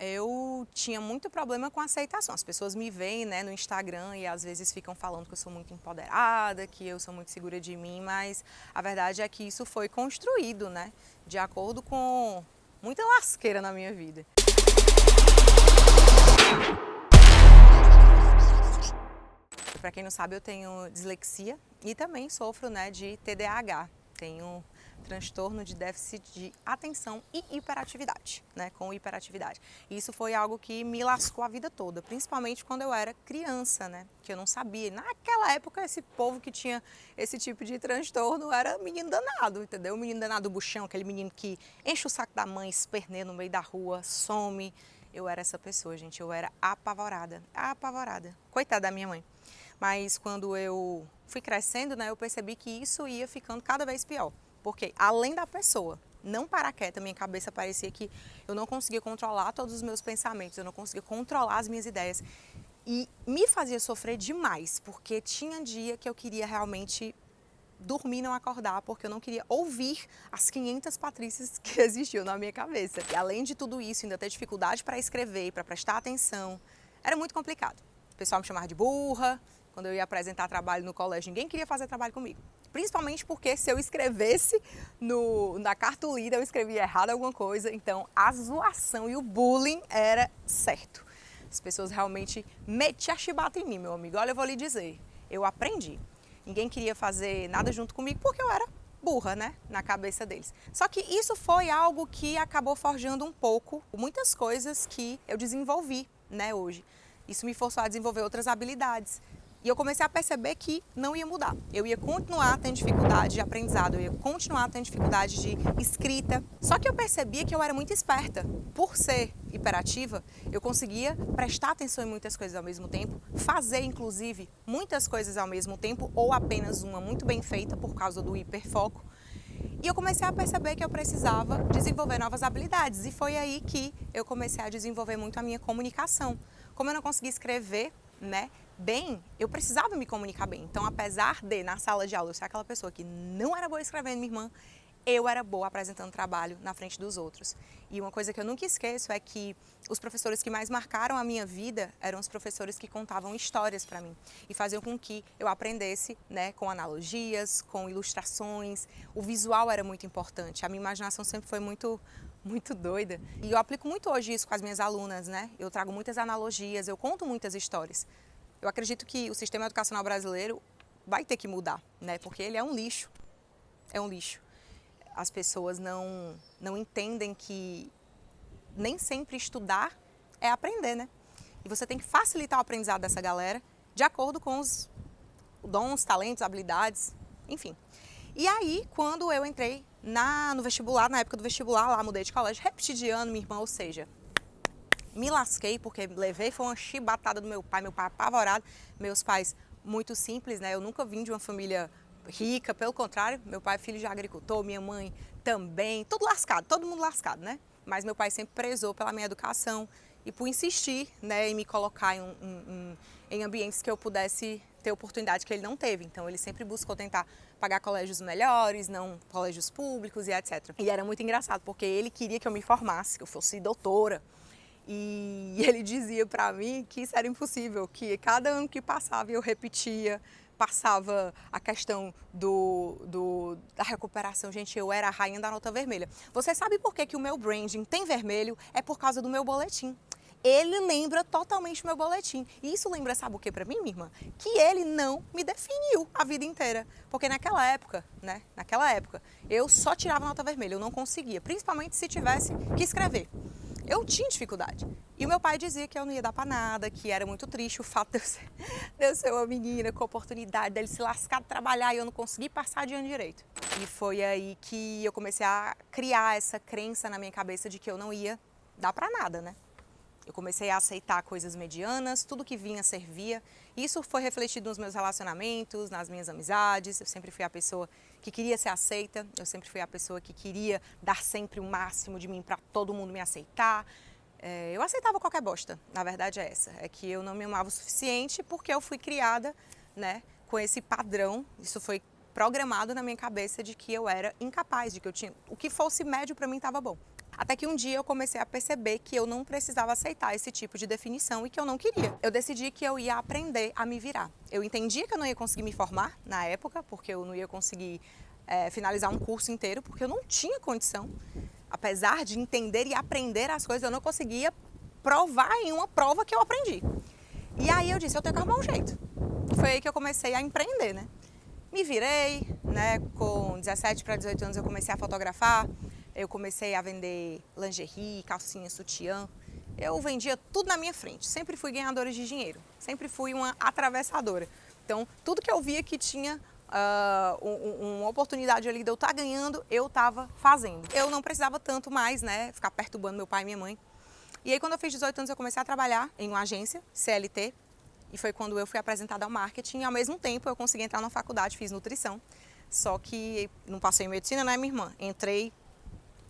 eu tinha muito problema com aceitação. As pessoas me veem, né, no Instagram e às vezes ficam falando que eu sou muito empoderada, que eu sou muito segura de mim, mas a verdade é que isso foi construído, né, de acordo com muita lasqueira na minha vida. Para quem não sabe, eu tenho dislexia e também sofro, né, de TDAH. Tenho transtorno de déficit de atenção e hiperatividade, né, com hiperatividade. E isso foi algo que me lascou a vida toda, principalmente quando eu era criança, né, que eu não sabia. Naquela época, esse povo que tinha esse tipo de transtorno era menino danado, entendeu? Menino danado buchão, aquele menino que enche o saco da mãe, esperneia no meio da rua, some. Eu era essa pessoa, gente, eu era apavorada, apavorada. Coitada da minha mãe. Mas quando eu fui crescendo, né, eu percebi que isso ia ficando cada vez pior. Porque além da pessoa não parar quieta, minha cabeça parecia que eu não conseguia controlar todos os meus pensamentos, eu não conseguia controlar as minhas ideias. E me fazia sofrer demais, porque tinha dia que eu queria realmente dormir e não acordar, porque eu não queria ouvir as 500 Patrícias que existiam na minha cabeça. E além de tudo isso, ainda ter dificuldade para escrever, para prestar atenção, era muito complicado. O pessoal me chamava de burra. Quando eu ia apresentar trabalho no colégio, ninguém queria fazer trabalho comigo. Principalmente porque se eu escrevesse na cartolina, eu escrevia errado alguma coisa. Então, a zoação e o bullying era certo. As pessoas realmente metiam a chibata em mim, meu amigo. Olha, eu vou lhe dizer, eu aprendi. Ninguém queria fazer nada junto comigo porque eu era burra, né, na cabeça deles. Só que isso foi algo que acabou forjando um pouco muitas coisas que eu desenvolvi, né, hoje. Isso me forçou a desenvolver outras habilidades. E eu comecei a perceber que não ia mudar. Eu ia continuar tendo dificuldade de aprendizado, eu ia continuar tendo dificuldade de escrita. Só que eu percebia que eu era muito esperta. Por ser hiperativa, eu conseguia prestar atenção em muitas coisas ao mesmo tempo, fazer, inclusive, muitas coisas ao mesmo tempo, ou apenas uma muito bem feita por causa do hiperfoco. E eu comecei a perceber que eu precisava desenvolver novas habilidades. E foi aí que eu comecei a desenvolver muito a minha comunicação. Como eu não conseguia escrever, né, bem, eu precisava me comunicar bem. Então, apesar de, na sala de aula, eu ser aquela pessoa que não era boa escrevendo, minha irmã, eu era boa apresentando trabalho na frente dos outros. E uma coisa que eu nunca esqueço é que os professores que mais marcaram a minha vida eram os professores que contavam histórias para mim e faziam com que eu aprendesse, né, com analogias, com ilustrações. O visual era muito importante. A minha imaginação sempre foi muito doida. E eu aplico muito hoje isso com as minhas alunas, né? Eu trago muitas analogias, eu conto muitas histórias. Eu acredito que o sistema educacional brasileiro vai ter que mudar, né? Porque ele é um lixo. É um lixo. As pessoas não entendem que nem sempre estudar é aprender, né? E você tem que facilitar o aprendizado dessa galera de acordo com os dons, talentos, habilidades, enfim. E aí, quando eu entrei no vestibular, na época do vestibular, lá mudei de colégio, repeti de ano, minha irmã, ou seja, me lasquei porque levei, foi uma chibatada do meu pai apavorado, meus pais muito simples, né? Eu nunca vim de uma família rica, pelo contrário, meu pai é filho de agricultor, minha mãe também, tudo lascado, todo mundo lascado, né? Mas meu pai sempre prezou pela minha educação e por insistir, né, em me colocar em ambientes que eu pudesse ter oportunidade que ele não teve. Então ele sempre buscou tentar pagar colégios melhores, não colégios públicos e etc. E era muito engraçado, porque ele queria que eu me formasse, que eu fosse doutora. E ele dizia para mim que isso era impossível, que cada ano que passava eu repetia, passava a questão da recuperação. Gente, eu era a rainha da nota vermelha. Você sabe por que o meu branding tem vermelho? É por causa do meu boletim. Ele lembra totalmente o meu boletim. E isso lembra, sabe o que para mim, minha irmã? Que ele não me definiu a vida inteira. Porque naquela época, né? Naquela época, eu só tirava nota vermelha, eu não conseguia. Principalmente se tivesse que escrever. Eu tinha dificuldade. E o meu pai dizia que eu não ia dar pra nada, que era muito triste o fato de eu ser uma menina com a oportunidade dele se lascar de trabalhar e eu não consegui passar de ano direito. E foi aí que eu comecei a criar essa crença na minha cabeça de que eu não ia dar pra nada, né? Eu comecei a aceitar coisas medianas, tudo que vinha servia. Isso foi refletido nos meus relacionamentos, nas minhas amizades. Eu sempre fui a pessoa que queria ser aceita, eu sempre fui a pessoa que queria dar sempre o máximo de mim para todo mundo me aceitar. Eu aceitava qualquer bosta, na verdade é essa. É que eu não me amava o suficiente porque eu fui criada, né, com esse padrão. Isso foi programado na minha cabeça de que eu era incapaz, de que eu tinha... O que fosse médio para mim estava bom. Até que um dia eu comecei a perceber que eu não precisava aceitar esse tipo de definição e que eu não queria. Eu decidi que eu ia aprender a me virar. Eu entendia que eu não ia conseguir me formar na época, porque eu não ia conseguir finalizar um curso inteiro, porque eu não tinha condição. Apesar de entender e aprender as coisas, eu não conseguia provar em uma prova que eu aprendi. E aí eu disse, eu tenho que arrumar um jeito. Foi aí que eu comecei a empreender, né? Me virei, né? Com 17 para 18 anos eu comecei a fotografar, eu comecei a vender lingerie, calcinha, sutiã. Eu vendia tudo na minha frente, sempre fui ganhadora de dinheiro, sempre fui uma atravessadora. Então, tudo que eu via que tinha uma oportunidade ali de eu estar ganhando, eu estava fazendo. Eu não precisava tanto mais, né, ficar perturbando meu pai e minha mãe. E aí, quando eu fiz 18 anos, eu comecei a trabalhar em uma agência, CLT, e foi quando eu fui apresentada ao marketing. E ao mesmo tempo, eu consegui entrar na faculdade, fiz nutrição. Só que não passei em medicina, né, minha irmã? Entrei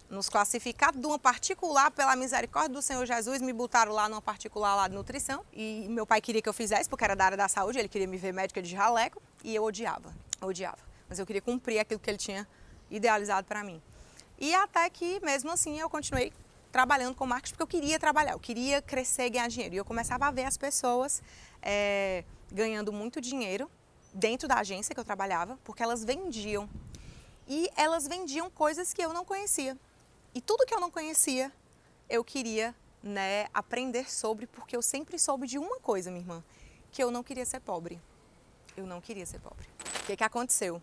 nos classificados de uma particular, pela misericórdia do Senhor Jesus, me botaram lá numa particular lá de nutrição. E meu pai queria que eu fizesse, porque era da área da saúde, ele queria me ver médica de jaleco, e eu odiava. Mas eu queria cumprir aquilo que ele tinha idealizado para mim. E até que, mesmo assim, eu continuei trabalhando com marketing, porque eu queria trabalhar, eu queria crescer e ganhar dinheiro. E eu começava a ver as pessoas ganhando muito dinheiro dentro da agência que eu trabalhava, porque elas vendiam. E elas vendiam coisas que eu não conhecia. E tudo que eu não conhecia, eu queria, né, aprender sobre, porque eu sempre soube de uma coisa, minha irmã, que eu não queria ser pobre. Eu não queria ser pobre. O que aconteceu?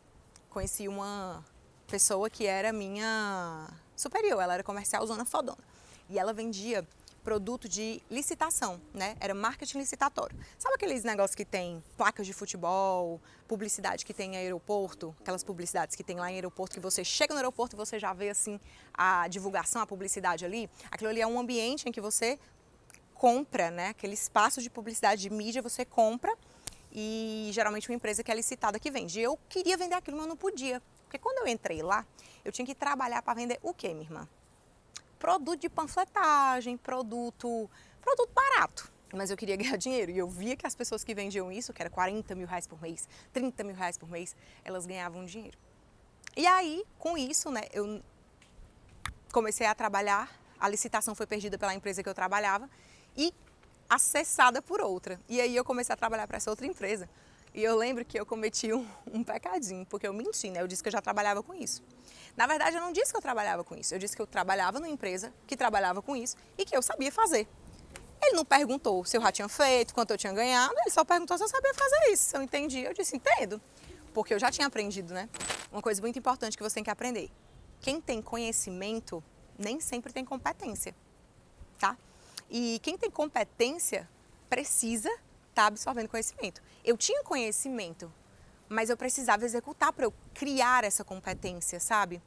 Conheci uma pessoa que era minha superior, ela era comercial zona fodona. E ela vendia produto de licitação, né? Era marketing licitatório. Sabe aqueles negócios que tem placas de futebol, publicidade que tem em aeroporto, aquelas publicidades que tem lá em aeroporto, que você chega no aeroporto e você já vê assim a divulgação, a publicidade ali? Aquilo ali é um ambiente em que você compra, né? Aquele espaço de publicidade de mídia você compra e geralmente uma empresa que é licitada que vende. Eu queria vender aquilo, mas eu não podia. Porque quando eu entrei lá, eu tinha que trabalhar para vender o quê, minha irmã? Produto de panfletagem, produto barato. Mas eu queria ganhar dinheiro e eu via que as pessoas que vendiam isso, que era 40 mil reais por mês, 30 mil reais por mês, elas ganhavam dinheiro. E aí, com isso, né, eu comecei a trabalhar, a licitação foi perdida pela empresa que eu trabalhava e acessada por outra. E aí eu comecei a trabalhar para essa outra empresa. E eu lembro que eu cometi um pecadinho, porque eu menti, né? Eu disse que eu já trabalhava com isso. Na verdade, eu não disse que eu trabalhava com isso. Eu disse que eu trabalhava numa empresa que trabalhava com isso e que eu sabia fazer. Ele não perguntou se eu já tinha feito, quanto eu tinha ganhado, ele só perguntou se eu sabia fazer isso. Se eu entendi, eu disse, entendo. Porque eu já tinha aprendido, né? Uma coisa muito importante que você tem que aprender. Quem tem conhecimento nem sempre tem competência, tá? E quem tem competência precisa estar absorvendo conhecimento. Eu tinha conhecimento, mas eu precisava executar para eu criar essa competência, sabe?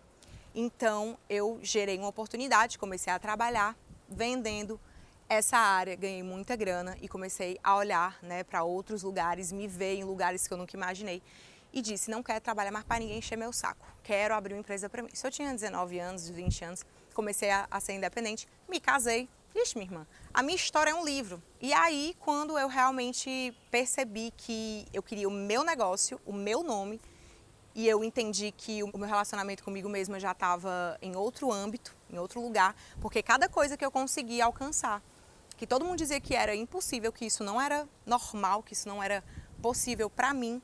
Então, eu gerei uma oportunidade, comecei a trabalhar vendendo essa área, ganhei muita grana e comecei a olhar, né, para outros lugares, me ver em lugares que eu nunca imaginei e disse, não quero trabalhar mais para ninguém encher meu saco, quero abrir uma empresa para mim. Se eu tinha 19 anos, 20 anos, comecei a ser independente, me casei. Ixi, minha irmã, a minha história é um livro. E aí, quando eu realmente percebi que eu queria o meu negócio, o meu nome, e eu entendi que o meu relacionamento comigo mesma já estava em outro âmbito, em outro lugar, porque cada coisa que eu conseguia alcançar, que todo mundo dizia que era impossível, que isso não era normal, que isso não era possível para mim,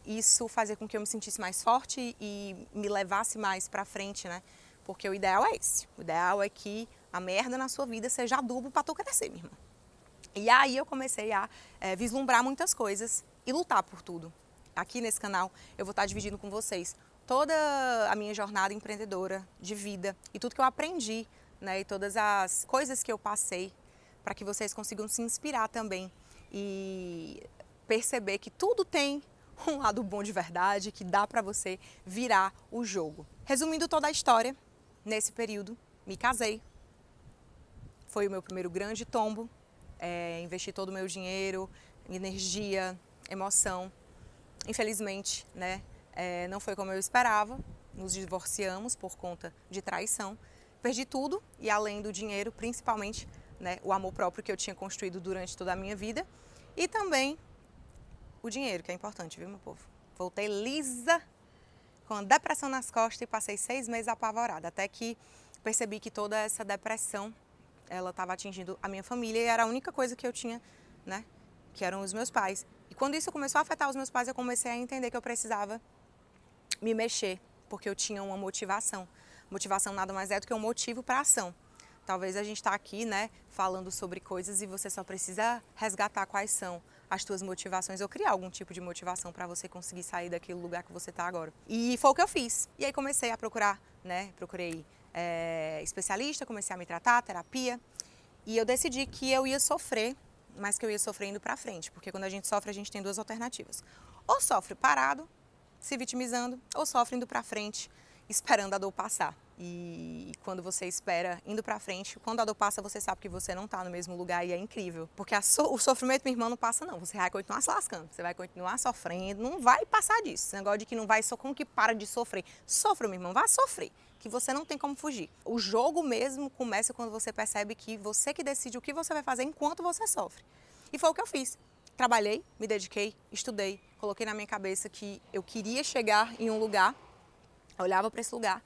isso fazia com que eu me sentisse mais forte e me levasse mais para frente, né? Porque o ideal é esse. O ideal é que a merda na sua vida seja adubo para tu crescer, minha irmã. E aí eu comecei a vislumbrar muitas coisas e lutar por tudo. Aqui nesse canal eu vou estar dividindo com vocês toda a minha jornada empreendedora de vida e tudo que eu aprendi, né? E todas as coisas que eu passei para que vocês consigam se inspirar também e perceber que tudo tem um lado bom de verdade, que dá para você virar o jogo. Resumindo toda a história, nesse período, me casei. Foi o meu primeiro grande tombo. Investi todo o meu dinheiro, energia, emoção. Infelizmente, né, não foi como eu esperava. Nos divorciamos por conta de traição. Perdi tudo e além do dinheiro, principalmente, né, o amor próprio que eu tinha construído durante toda a minha vida. E também o dinheiro, que é importante, viu, meu povo? Voltei lisa, com depressão nas costas e passei 6 meses apavorada. Até que percebi que toda essa depressão, ela estava atingindo a minha família e era a única coisa que eu tinha, né, que eram os meus pais. E quando isso começou a afetar os meus pais, eu comecei a entender que eu precisava me mexer, porque eu tinha uma motivação. Motivação nada mais é do que um motivo para a ação. Talvez a gente está aqui, né, falando sobre coisas e você só precisa resgatar quais são as tuas motivações ou criar algum tipo de motivação para você conseguir sair daquele lugar que você está agora. E foi o que eu fiz. E aí comecei a procurar, né, procurei especialista, comecei a me tratar, terapia, e eu decidi que eu ia sofrer, mas que eu ia sofrer indo para frente, porque quando a gente sofre, a gente tem duas alternativas. Ou sofre parado, se vitimizando, ou sofre indo para frente, esperando a dor passar. E quando você espera indo para frente, quando a dor passa, você sabe que você não está no mesmo lugar e é incrível. Porque o sofrimento, minha irmã, não passa não. Você vai continuar se lascando, você vai continuar sofrendo, não vai passar disso. Esse negócio de que não vai, só como que para de sofrer. Sofra, minha irmã, vai sofrer, que você não tem como fugir. O jogo mesmo começa quando você percebe que você que decide o que você vai fazer enquanto você sofre. E foi o que eu fiz. Trabalhei, me dediquei, estudei, coloquei na minha cabeça que eu queria chegar em um lugar, olhava para esse lugar,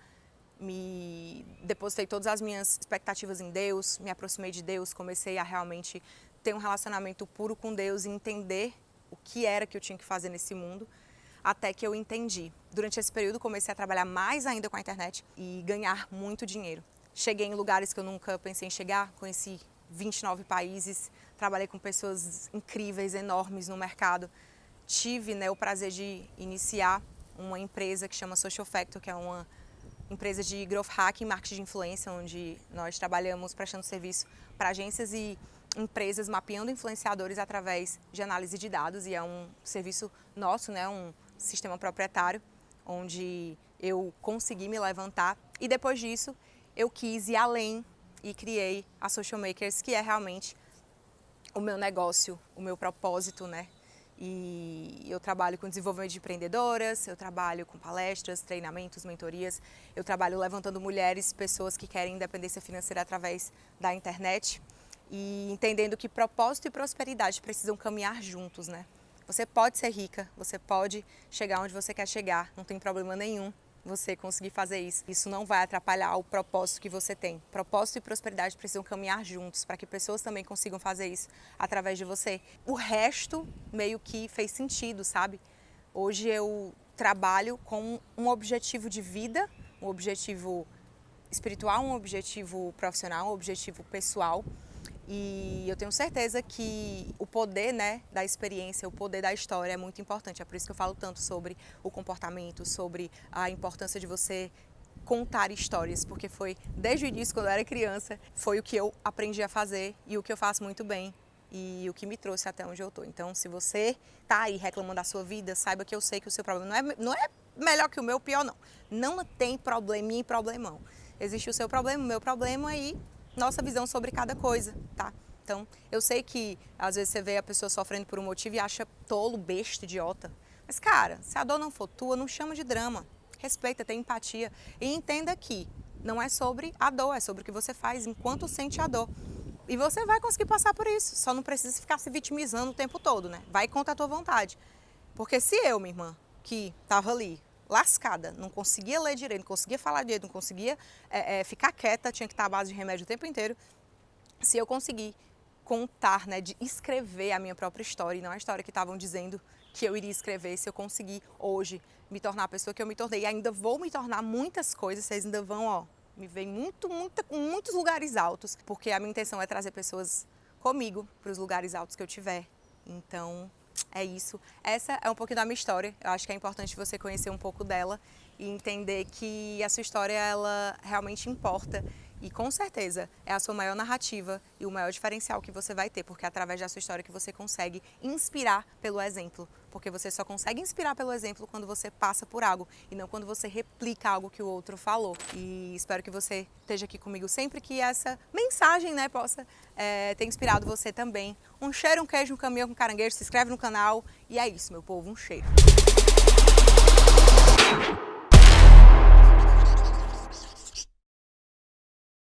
me depositei todas as minhas expectativas em Deus, me aproximei de Deus, comecei a realmente ter um relacionamento puro com Deus e entender o que era que eu tinha que fazer nesse mundo, até que eu entendi. Durante esse período comecei a trabalhar mais ainda com a internet e ganhar muito dinheiro. Cheguei em lugares que eu nunca pensei em chegar, conheci 29 países, trabalhei com pessoas incríveis, enormes no mercado. Tive, né, o prazer de iniciar uma empresa que chama Social Factor, que é uma empresa de growth hacking, marketing de influência, onde nós trabalhamos prestando serviço para agências e empresas mapeando influenciadores através de análise de dados, e é um serviço nosso, né, um sistema proprietário, onde eu consegui me levantar, e depois disso eu quis ir além e criei a Social Makers, que é realmente o meu negócio, o meu propósito, né? E eu trabalho com desenvolvimento de empreendedoras, eu trabalho com palestras, treinamentos, mentorias, eu trabalho levantando mulheres, pessoas que querem independência financeira através da internet e entendendo que propósito e prosperidade precisam caminhar juntos, né? Você pode ser rica, você pode chegar onde você quer chegar, não tem problema nenhum você conseguir fazer isso. Isso não vai atrapalhar o propósito que você tem. Propósito e prosperidade precisam caminhar juntos para que pessoas também consigam fazer isso através de você. O resto meio que fez sentido, sabe? Hoje eu trabalho com um objetivo de vida, um objetivo espiritual, um objetivo profissional, um objetivo pessoal. E eu tenho certeza que o poder, né, da experiência, o poder da história é muito importante. É por isso que eu falo tanto sobre o comportamento, sobre a importância de você contar histórias, porque foi desde o início, quando eu era criança, foi o que eu aprendi a fazer e o que eu faço muito bem e o que me trouxe até onde eu estou. Então, se você está aí reclamando da sua vida, saiba que eu sei que o seu problema não é melhor que o meu, pior não. Não tem probleminha e problemão. Existe o seu problema, o meu problema e nossa visão sobre cada coisa, tá? Então, eu sei que às vezes você vê a pessoa sofrendo por um motivo e acha tolo, besta, idiota. Mas, cara, se a dor não for tua, não chama de drama. Respeita, tenha empatia e entenda que não é sobre a dor, é sobre o que você faz enquanto sente a dor. E você vai conseguir passar por isso, só não precisa ficar se vitimizando o tempo todo, né? Vai contra a tua vontade. Porque se eu, minha irmã, que estava ali, lascada, não conseguia ler direito, não conseguia falar direito, não conseguia ficar quieta, tinha que estar à base de remédio o tempo inteiro. Se eu conseguir contar, né, de escrever a minha própria história, e não a história que estavam dizendo que eu iria escrever, se eu conseguir hoje me tornar a pessoa que eu me tornei, e ainda vou me tornar muitas coisas, vocês ainda vão, ó, me ver muitos lugares altos, porque a minha intenção é trazer pessoas comigo para os lugares altos que eu tiver. Então, é isso. Essa é um pouquinho da minha história. Eu acho que é importante você conhecer um pouco dela e entender que a sua história, ela realmente importa. E com certeza é a sua maior narrativa e o maior diferencial que você vai ter, porque é através da sua história que você consegue inspirar pelo exemplo. Porque você só consegue inspirar pelo exemplo quando você passa por algo e não quando você replica algo que o outro falou. E espero que você esteja aqui comigo sempre, que essa mensagem, né, possa ter inspirado você também. Um cheiro, um queijo, um caminhão com caranguejo, se inscreve no canal e é isso, meu povo, um cheiro.